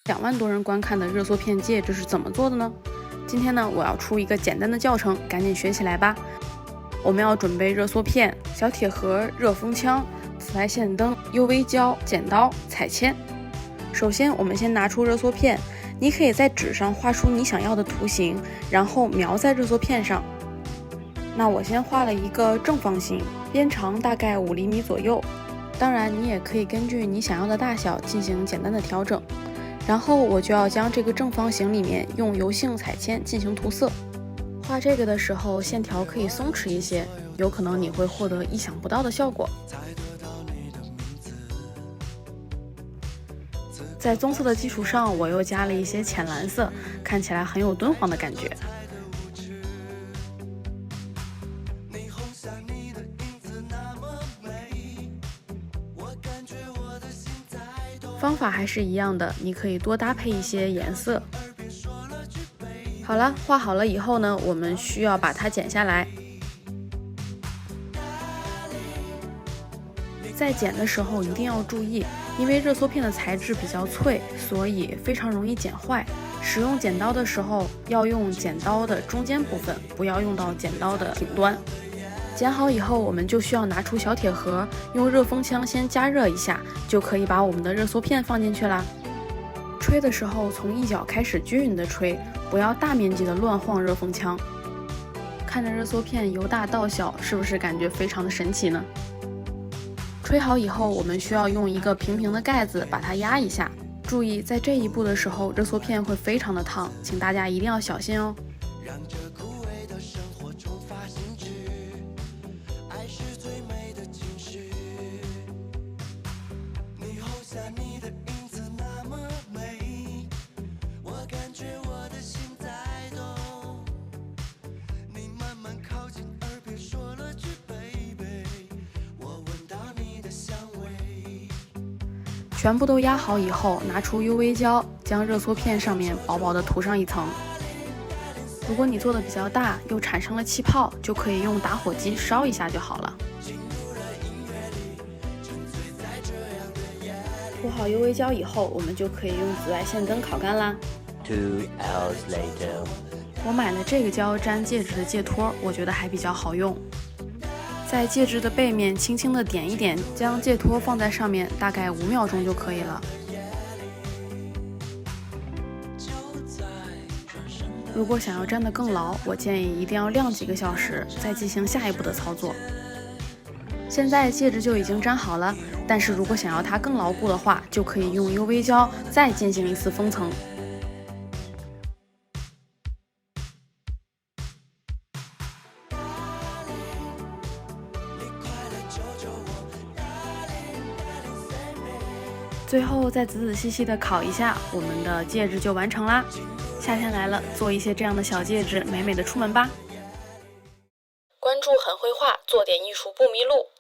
2万多人观看的热缩片戒指是怎么做的呢？今天呢，我要出一个简单的教程，赶紧学起来吧。我们要准备热缩片、小铁盒、热风枪、紫外线灯、UV 胶、剪刀、彩铅。首先，我们先拿出热缩片，你可以在纸上画出你想要的图形，然后描在热缩片上。那我先画了一个正方形，边长大概5厘米左右。当然，你也可以根据你想要的大小进行简单的调整。然后我就要将这个正方形里面用油性彩铅进行涂色。画这个的时候，线条可以松弛一些，有可能你会获得意想不到的效果。在棕色的基础上，我又加了一些浅蓝色，看起来很有敦煌的感觉。方法还是一样的，你可以多搭配一些颜色。好了，画好了以后呢，我们需要把它剪下来。在剪的时候一定要注意，因为热缩片的材质比较脆，所以非常容易剪坏。使用剪刀的时候要用剪刀的中间部分，不要用到剪刀的顶端。剪好以后，我们就需要拿出小铁盒，用热风枪先加热一下，就可以把我们的热缩片放进去啦。吹的时候从一角开始均匀的吹，不要大面积的乱晃热风枪。看着热缩片由大到小，是不是感觉非常的神奇呢？吹好以后，我们需要用一个平平的盖子把它压一下。注意，在这一步的时候，热缩片会非常的烫，请大家一定要小心哦。全部都压好以后，拿出 UV 胶，将热缩片上面薄薄的涂上一层。如果你做的比较大，又产生了气泡，就可以用打火机烧一下就好了。涂好 UV 胶以后，我们就可以用紫外线灯烤干啦。2 hours later， 我买了这个胶粘戒指的戒托，我觉得还比较好用。在戒指的背面轻轻的点一点，将戒托放在上面，大概5秒钟就可以了。如果想要粘得更牢，我建议一定要晾几个小时，再进行下一步的操作。现在戒指就已经粘好了，但是如果想要它更牢固的话，就可以用 UV 胶再进行一次封层。最后再仔仔细细的烤一下，我们的戒指就完成啦。夏天来了，做一些这样的小戒指，美美的出门吧。关注很绘画，做点艺术不迷路。